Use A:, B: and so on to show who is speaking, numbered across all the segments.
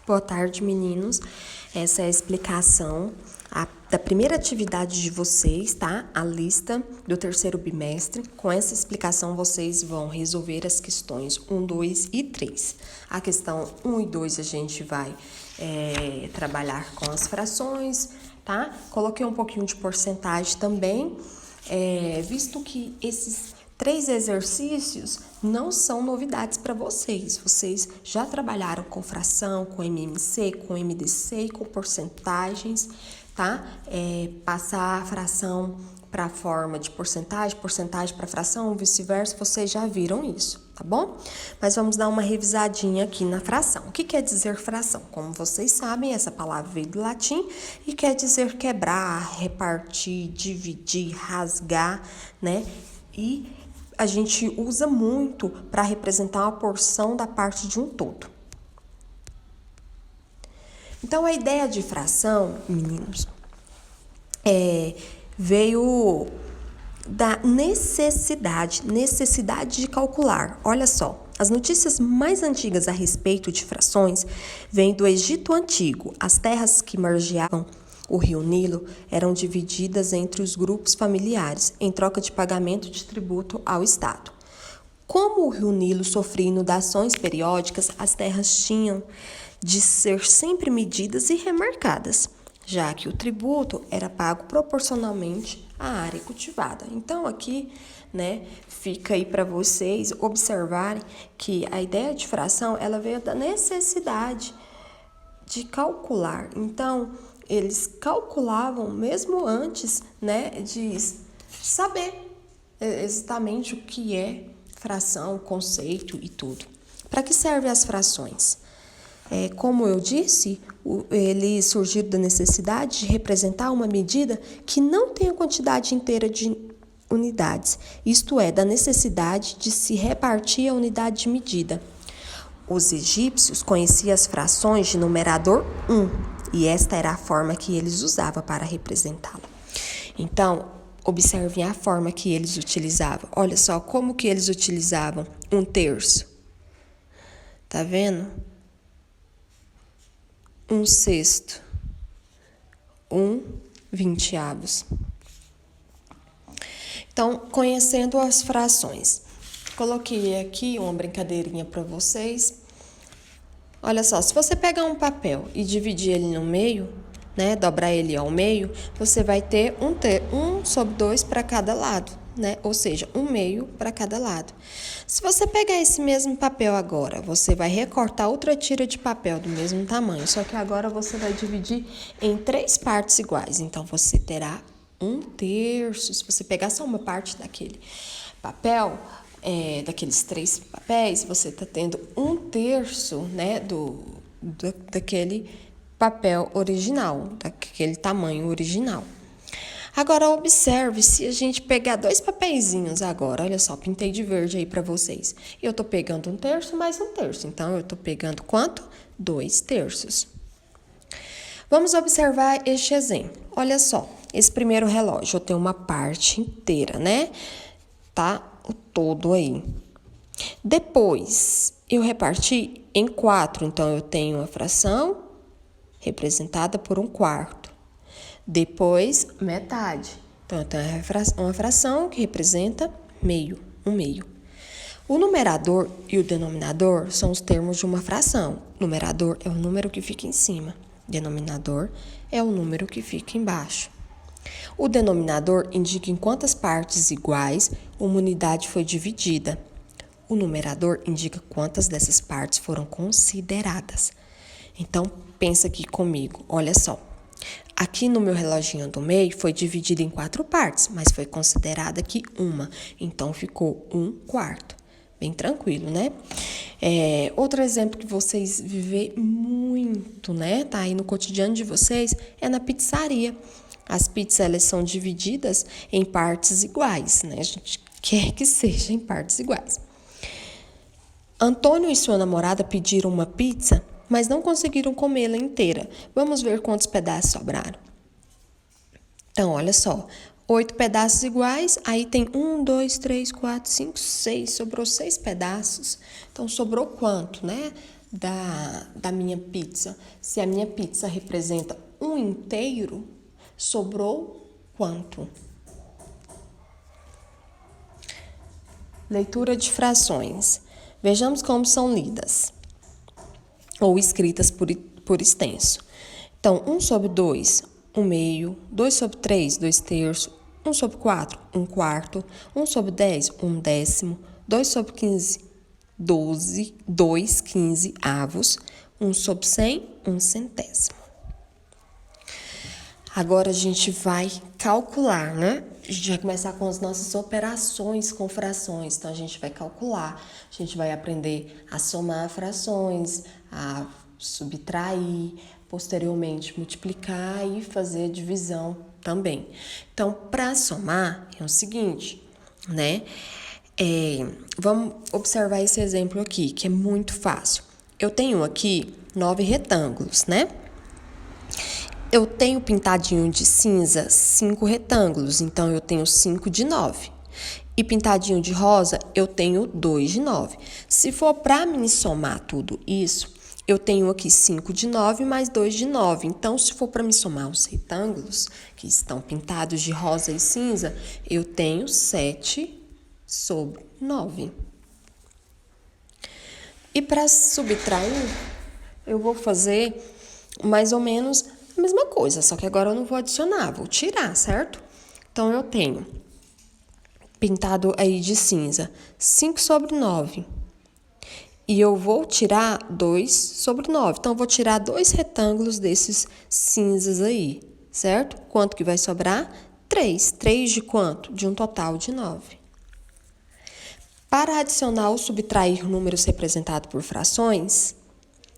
A: Boa tarde, meninos. Essa é a explicação da primeira atividade de vocês, tá? A lista do terceiro bimestre. Com essa explicação, vocês vão resolver as questões 1, 2 e 3. A questão 1 e 2 a gente vai trabalhar com as frações, tá? Coloquei um pouquinho de porcentagem também, visto que esses 3 exercícios não são novidades para vocês. Vocês já trabalharam com fração, com MMC, com MDC e com porcentagens, tá? Passar a fração para a forma de porcentagem, porcentagem para fração, vice-versa, vocês já viram isso, tá bom? Mas vamos dar uma revisadinha aqui na fração. O que quer dizer fração? Como vocês sabem, essa palavra veio do latim e quer dizer quebrar, repartir, dividir, rasgar, né? E a gente usa muito para representar uma porção da parte de um todo. Então, a ideia de fração, meninos, veio da necessidade de calcular. Olha só, as notícias mais antigas a respeito de frações vêm do Egito Antigo. As terras que margeavam o rio Nilo eram divididas entre os grupos familiares em troca de pagamento de tributo ao Estado. Como o rio Nilo sofria inundações periódicas, as terras tinham de ser sempre medidas e remarcadas, já que o tributo era pago proporcionalmente à área cultivada. Então, aqui, né, fica aí para vocês observarem que a ideia de fração, ela veio da necessidade de calcular. Então, eles calculavam mesmo antes, né, de saber exatamente o que é fração, conceito e tudo. Para que servem as frações? Como eu disse, eles surgiram da necessidade de representar uma medida que não tem a quantidade inteira de unidades, isto é, da necessidade de se repartir a unidade de medida. Os egípcios conheciam as frações de numerador 1, e esta era a forma que eles usavam para representá-la. Então, observem a forma que eles utilizavam. Olha só como que eles utilizavam 1/3. Tá vendo? 1/6. 1/20. Então, conhecendo as frações. Coloquei aqui uma brincadeirinha para vocês. Olha só, se você pegar um papel e dividir ele no meio, né, dobrar ele ao meio, você vai ter 1/2 para cada lado, né? Ou seja, 1/2 para cada lado. Se você pegar esse mesmo papel agora, você vai recortar outra tira de papel do mesmo tamanho, só que agora você vai dividir em 3 partes iguais. Então, você terá 1/3. Se você pegar só uma parte daquele papel, daqueles 3 papéis, você está tendo 1/3, né, daquele papel original, daquele tamanho original. Agora, observe, se a gente pegar 2 papeizinhos agora, olha só, pintei de verde aí para vocês. Eu estou pegando 1/3 mais 1/3, então eu estou pegando quanto? 2/3. Vamos observar este exemplo. Olha só, esse primeiro relógio, eu tenho uma parte inteira, né? Tá? O todo aí. Depois, eu reparti em 4, então eu tenho uma fração representada por 1/4. Depois, metade. Então, eu tenho uma fração que representa meio, 1/2. O numerador e o denominador são os termos de uma fração. Numerador é o número que fica em cima. Denominador é o número que fica embaixo. O denominador indica em quantas partes iguais uma unidade foi dividida. O numerador indica quantas dessas partes foram consideradas. Então, pensa aqui comigo, olha só. Aqui no meu reloginho do meio foi dividido em 4 partes, mas foi considerada aqui uma. Então, ficou 1/4. Bem tranquilo, né? Outro exemplo que vocês vivem muito, né? Tá aí no cotidiano de vocês, é na pizzaria. As pizzas, elas são divididas em partes iguais, né? A gente quer que seja em partes iguais. Antônio e sua namorada pediram uma pizza, mas não conseguiram comê-la inteira. Vamos ver quantos pedaços sobraram. Então, olha só, 8 pedaços iguais, aí tem 1, 2, 3, 4, 5, 6, sobrou 6 pedaços. Então, sobrou quanto, né? da minha pizza? Se a minha pizza representa 1 inteiro, sobrou quanto? Leitura de frações. Vejamos como são lidas ou escritas por extenso. Então, 1/2, 1/2, 2/3, 2/3, 1/4, 1/4, 1/10, 1/10, 2/15, 12, 2/15avos, 1/100, 1/100. Agora a gente vai calcular, né? A gente vai começar com as nossas operações com frações. Então, a gente vai calcular, a gente vai aprender a somar frações, a subtrair, posteriormente multiplicar e fazer a divisão também. Então, para somar, é o seguinte, né? Vamos observar esse exemplo aqui, que é muito fácil. Eu tenho aqui 9 retângulos, né? Eu tenho pintadinho de cinza 5 retângulos, então eu tenho 5 de 9. E pintadinho de rosa, eu tenho 2 de 9. Se for para me somar tudo isso, eu tenho aqui 5 de 9 mais 2 de 9. Então, se for para me somar os retângulos, que estão pintados de rosa e cinza, eu tenho 7/9. E para subtrair, eu vou fazer mais ou menos a mesma coisa, só que agora eu não vou adicionar, vou tirar, certo? Então, eu tenho pintado aí de cinza 5/9. E eu vou tirar 2/9. Então, eu vou tirar 2 retângulos desses cinzas aí, certo? Quanto que vai sobrar? 3. 3 de quanto? De um total de 9. Para adicionar ou subtrair números representados por frações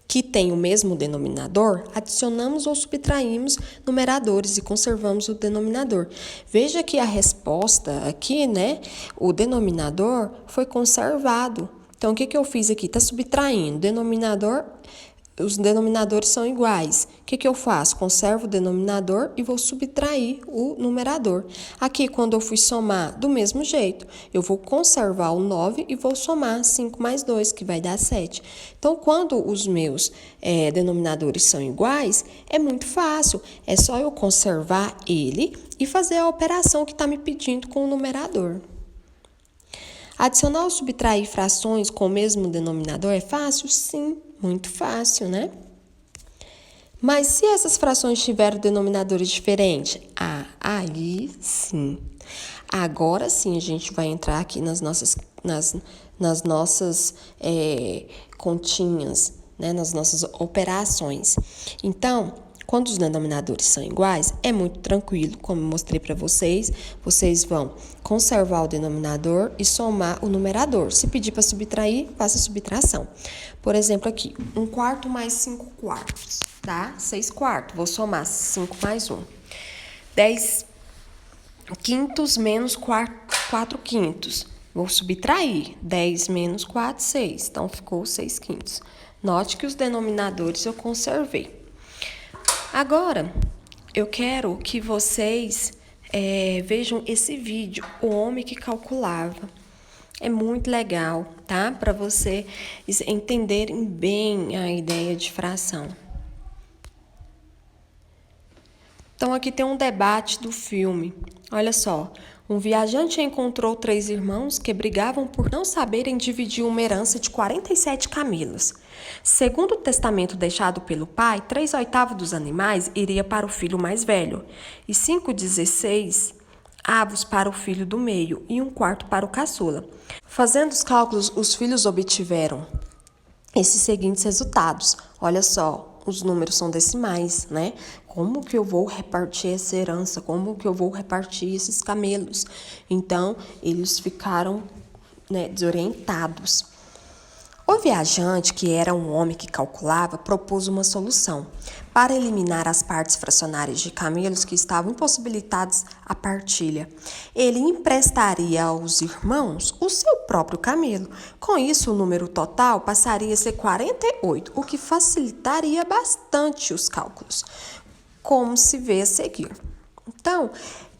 A: que têm o mesmo denominador, adicionamos ou subtraímos numeradores e conservamos o denominador. Veja que a resposta aqui, né? O denominador foi conservado. Então, o que eu fiz aqui? Está subtraindo. Os denominadores são iguais. O que eu faço? Conservo o denominador e vou subtrair o numerador. Aqui, quando eu fui somar, do mesmo jeito, eu vou conservar o 9 e vou somar 5 mais 2, que vai dar 7. Então, quando os meus denominadores são iguais, é muito fácil. É só eu conservar ele e fazer a operação que está me pedindo com o numerador. Adicionar ou subtrair frações com o mesmo denominador é fácil? Sim, muito fácil, né? Mas se essas frações tiverem denominadores diferentes? Aí sim. Agora sim a gente vai entrar aqui nas nossas continhas, né? Nas nossas operações. Então, quando os denominadores são iguais, é muito tranquilo, como eu mostrei para vocês. Vocês vão conservar o denominador e somar o numerador. Se pedir para subtrair, faça a subtração. Por exemplo, aqui, 1/4 mais 5/4, tá? 6/4. Vou somar 5 mais 1. 10/5 menos 4/5. Vou subtrair. 10 menos 4, 6. Então, ficou 6/5. Note que os denominadores eu conservei. Agora, eu quero que vocês vejam esse vídeo, O Homem que Calculava. É muito legal, tá? Para vocês entenderem bem a ideia de fração. Então, aqui tem um debate do filme. Olha só. Um viajante encontrou 3 irmãos que brigavam por não saberem dividir uma herança de 47 camelos. Segundo o testamento deixado pelo pai, 3/8 dos animais iria para o filho mais velho, e 5/16 para o filho do meio, e 1/4 para o caçula. Fazendo os cálculos, os filhos obtiveram esses seguintes resultados. Olha só, os números são decimais, né? Como que eu vou repartir essa herança? Como que eu vou repartir esses camelos? Então, eles ficaram, né, desorientados. O viajante, que era um homem que calculava, propôs uma solução. Para eliminar as partes fracionárias de camelos que estavam impossibilitados à partilha, ele emprestaria aos irmãos o seu próprio camelo. Com isso, o número total passaria a ser 48, o que facilitaria bastante os cálculos, como se vê a seguir. Então,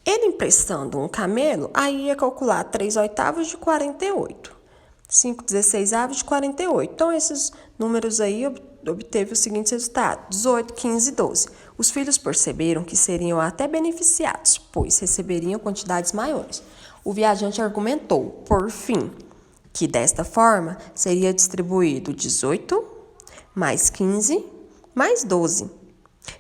A: ele emprestando um camelo, aí ia calcular 3/8 de 48. 5/16 de 48. Então, esses números aí obteve o seguinte resultado: 18, 15 e 12. Os filhos perceberam que seriam até beneficiados, pois receberiam quantidades maiores. O viajante argumentou, por fim, que desta forma seria distribuído 18 mais 15 mais 12,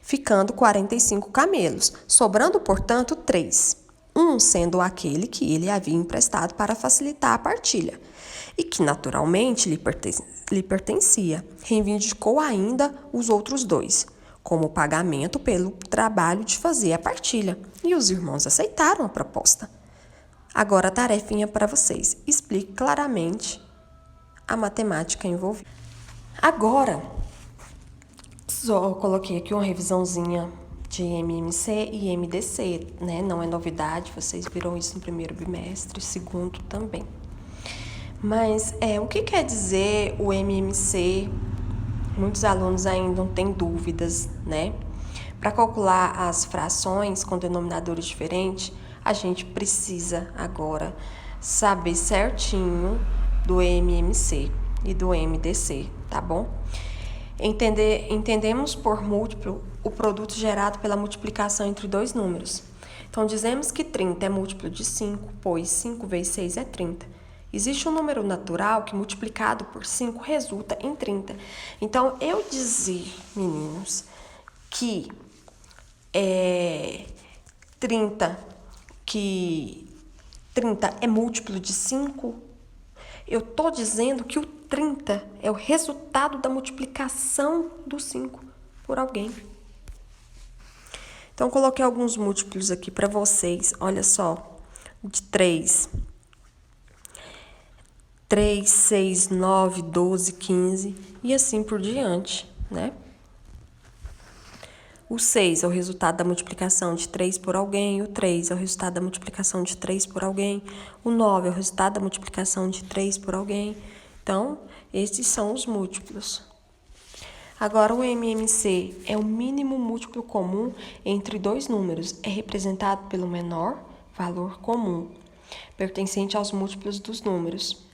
A: ficando 45 camelos, sobrando, portanto, 3, um sendo aquele que ele havia emprestado para facilitar a partilha, e que naturalmente lhe pertencia. Reivindicou ainda os outros 2, como pagamento pelo trabalho de fazer a partilha, e os irmãos aceitaram a proposta. Agora a tarefinha para vocês. Explique claramente a matemática envolvida. Agora, só coloquei aqui uma revisãozinha de MMC e MDC, né? Não é novidade, vocês viram isso no primeiro bimestre, segundo também. Mas o que quer dizer o MMC? Muitos alunos ainda não têm dúvidas, né? Para calcular as frações com denominadores diferentes, a gente precisa agora saber certinho do MMC e do MDC, tá bom? Entendemos por múltiplo o produto gerado pela multiplicação entre dois números. Então, dizemos que 30 é múltiplo de 5, pois 5 vezes 6 é 30. Existe um número natural que, multiplicado por 5, resulta em 30. Então, eu dizer, meninos, que 30 é múltiplo de 5, eu estou dizendo que o 30 é o resultado da multiplicação do 5 por alguém. Então, coloquei alguns múltiplos aqui para vocês. Olha só, de 3, 6, 9, 12, 15 e assim por diante, né? O 6 é o resultado da multiplicação de 3 por alguém, o 3 é o resultado da multiplicação de 3 por alguém, o 9 é o resultado da multiplicação de 3 por alguém. Então, esses são os múltiplos. Agora, o MMC é o mínimo múltiplo comum entre dois números. É representado pelo menor valor comum, pertencente aos múltiplos dos números.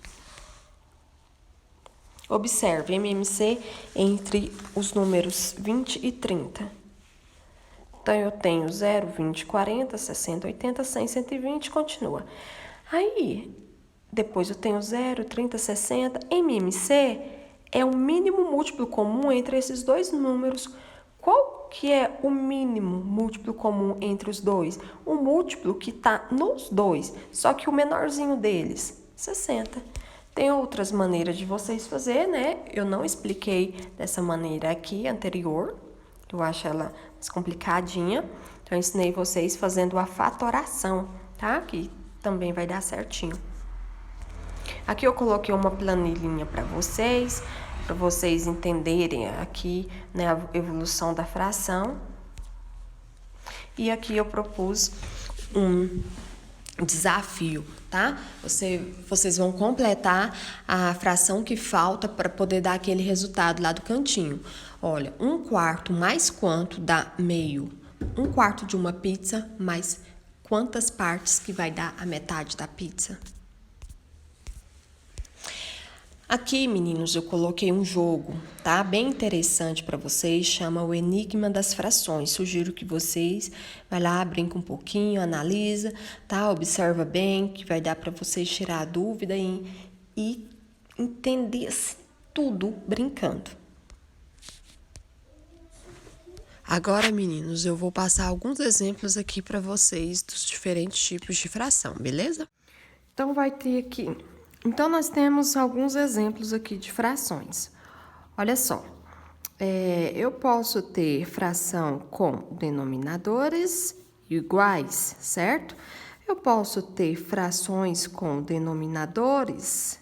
A: Observe, MMC entre os números 20 e 30. Então, eu tenho 0, 20, 40, 60, 80, 100, 120, continua. Aí, depois eu tenho 0, 30, 60. MMC é o mínimo múltiplo comum entre esses dois números. Qual que é o mínimo múltiplo comum entre os dois? O múltiplo que está nos dois, só que o menorzinho deles, 60. Tem outras maneiras de vocês fazer, né? Eu não expliquei dessa maneira aqui anterior. Eu acho ela mais complicadinha. Então, eu ensinei vocês fazendo a fatoração, tá? Que também vai dar certinho. Aqui eu coloquei uma planilhinha para vocês entenderem aqui, né, a evolução da fração. E aqui eu propus um desafio, tá? Vocês vão completar a fração que falta para poder dar aquele resultado lá do cantinho. Olha, 1/4 mais quanto dá meio? 1/4 de uma pizza mais quantas partes que vai dar a metade da pizza? Aqui, meninos, eu coloquei um jogo, tá? Bem interessante para vocês, chama o Enigma das Frações. Sugiro que vocês vai lá, brinca um pouquinho, analisa, tá? Observa bem, que vai dar para vocês tirar a dúvida e entender tudo brincando. Agora, meninos, eu vou passar alguns exemplos aqui para vocês dos diferentes tipos de fração, beleza? Então, vai ter aqui... Então, nós temos alguns exemplos aqui de frações. Olha só, eu posso ter fração com denominadores iguais, certo? Eu posso ter frações com denominadores,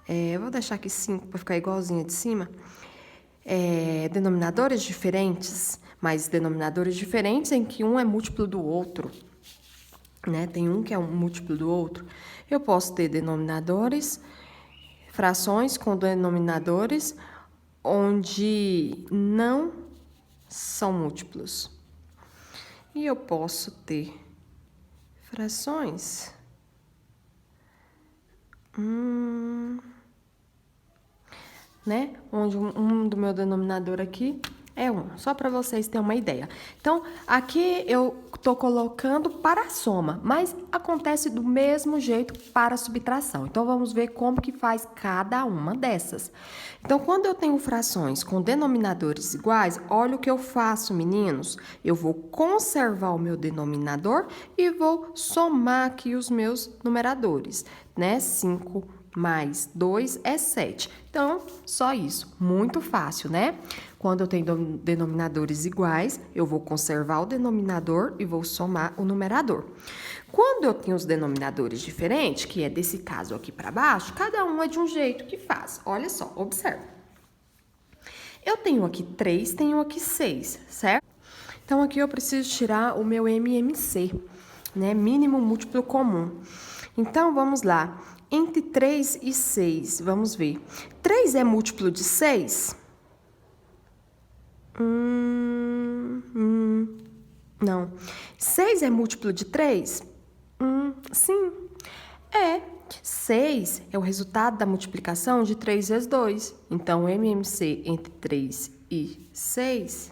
A: eu vou deixar aqui 5 para ficar igualzinha de cima, denominadores diferentes, mas denominadores diferentes em que um é múltiplo do outro, né? Tem um que é um múltiplo do outro. Eu posso ter denominadores, frações com denominadores onde não são múltiplos. E eu posso ter frações né? Onde um do meu denominador aqui é 1, só para vocês terem uma ideia. Então, aqui eu estou colocando para a soma, mas acontece do mesmo jeito para a subtração. Então, vamos ver como que faz cada uma dessas. Então, quando eu tenho frações com denominadores iguais, olha o que eu faço, meninos. Eu vou conservar o meu denominador e vou somar aqui os meus numeradores, né? 5 mais 2 é 7. Então, só isso. Muito fácil, né? Quando eu tenho denominadores iguais, eu vou conservar o denominador e vou somar o numerador. Quando eu tenho os denominadores diferentes, que é desse caso aqui para baixo, cada um é de um jeito que faz. Olha só, observa. Eu tenho aqui 3, tenho aqui 6, certo? Então, aqui eu preciso tirar o meu MMC, né? Mínimo múltiplo comum. Então, vamos lá. Entre 3 e 6, vamos ver. 3 é múltiplo de 6? Não. 6 é múltiplo de 3? Sim. 6 é o resultado da multiplicação de 3 vezes 2. Então, o MMC entre 3 e 6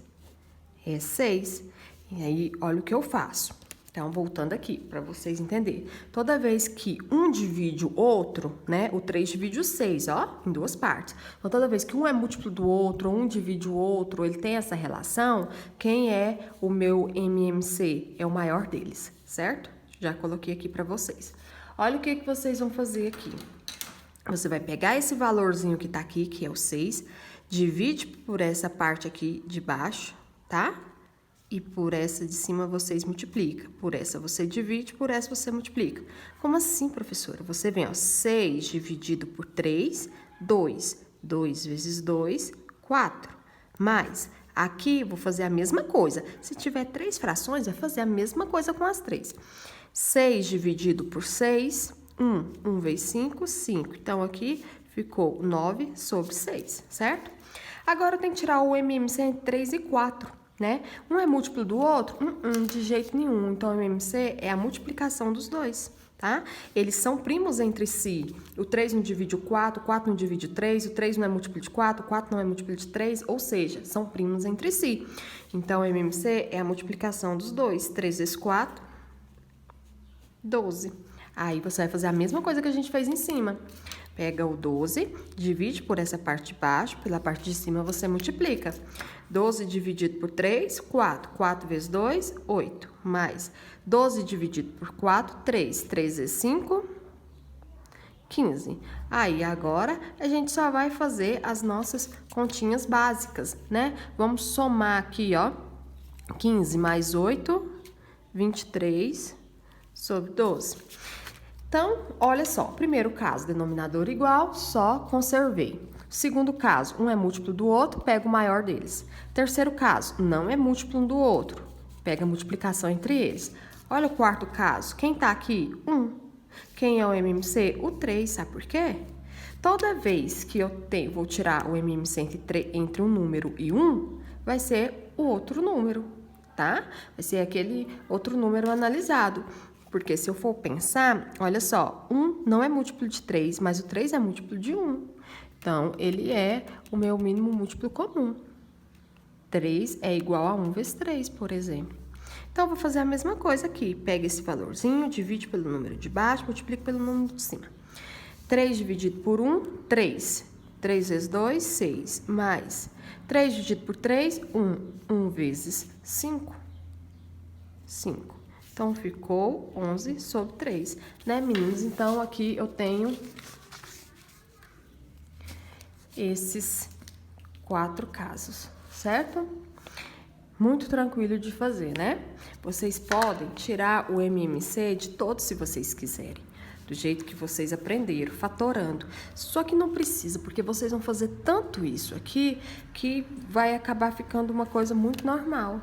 A: é 6. E aí, olha o que eu faço. Então, voltando aqui, para vocês entenderem. Toda vez que um divide o outro, né? O 3 divide o 6, ó, em duas partes. Então, toda vez que um é múltiplo do outro, um divide o outro, ele tem essa relação, quem é o meu MMC? É o maior deles, certo? Já coloquei aqui para vocês. Olha o que vocês vão fazer aqui. Você vai pegar esse valorzinho que tá aqui, que é o 6, divide por essa parte aqui de baixo, tá? E por essa de cima vocês multiplicam. Por essa você divide, por essa você multiplica. Como assim, professora? Você vem, ó, 6 dividido por 3, 2. 2 vezes 2, 4. Mais, aqui vou fazer a mesma coisa. Se tiver 3 frações, vai fazer a mesma coisa com as 3. 6 dividido por 6, 1. 1 vezes 5, 5. Então, aqui ficou 9 sobre 6, certo? Agora, eu tenho que tirar o MMC entre 3 e 4. Né? Um é múltiplo do outro? De jeito nenhum. Então, o MMC é a multiplicação dos dois, tá? Eles são primos entre si. O 3 não divide o 4, o 4 não divide o 3, o 3 não é múltiplo de 4, o 4 não é múltiplo de 3, ou seja, são primos entre si. Então, o MMC é a multiplicação dos dois. 3 vezes 4, 12. Aí, você vai fazer a mesma coisa que a gente fez em cima. Pega o 12, divide por essa parte de baixo, pela parte de cima você multiplica. 12 dividido por 3, 4. 4 vezes 2, 8. Mais 12 dividido por 4, 3. 3 vezes 5, 15. Aí, agora, a gente só vai fazer as nossas continhas básicas, né? Vamos somar aqui, ó. 15 mais 8, 23 sobre 12. Então, olha só, primeiro caso, denominador igual, só conservei. Segundo caso, um é múltiplo do outro, pega o maior deles. Terceiro caso, não é múltiplo um do outro, pega a multiplicação entre eles. Olha o quarto caso, quem tá aqui? 1. Quem é o MMC? O 3, sabe por quê? Toda vez que eu vou tirar o MMC entre um número e 1, vai ser o outro número, tá? Vai ser aquele outro número analisado. Porque se eu for pensar, olha só, 1 não é múltiplo de 3, mas o 3 é múltiplo de 1. Então, ele é o meu mínimo múltiplo comum. 3 é igual a 1 vezes 3, por exemplo. Então, eu vou fazer a mesma coisa aqui. Pega esse valorzinho, divide pelo número de baixo, multiplica pelo número de cima. 3 dividido por 1, 3. 3 vezes 2, 6. Mais 3 dividido por 3, 1. 1 vezes 5, 5. Então, ficou 11 sobre 3, né, meninos? Então, aqui eu tenho esses 4 casos, certo? Muito tranquilo de fazer, né? Vocês podem tirar o MMC de todos se vocês quiserem, do jeito que vocês aprenderam, fatorando. Só que não precisa, porque vocês vão fazer tanto isso aqui que vai acabar ficando uma coisa muito normal.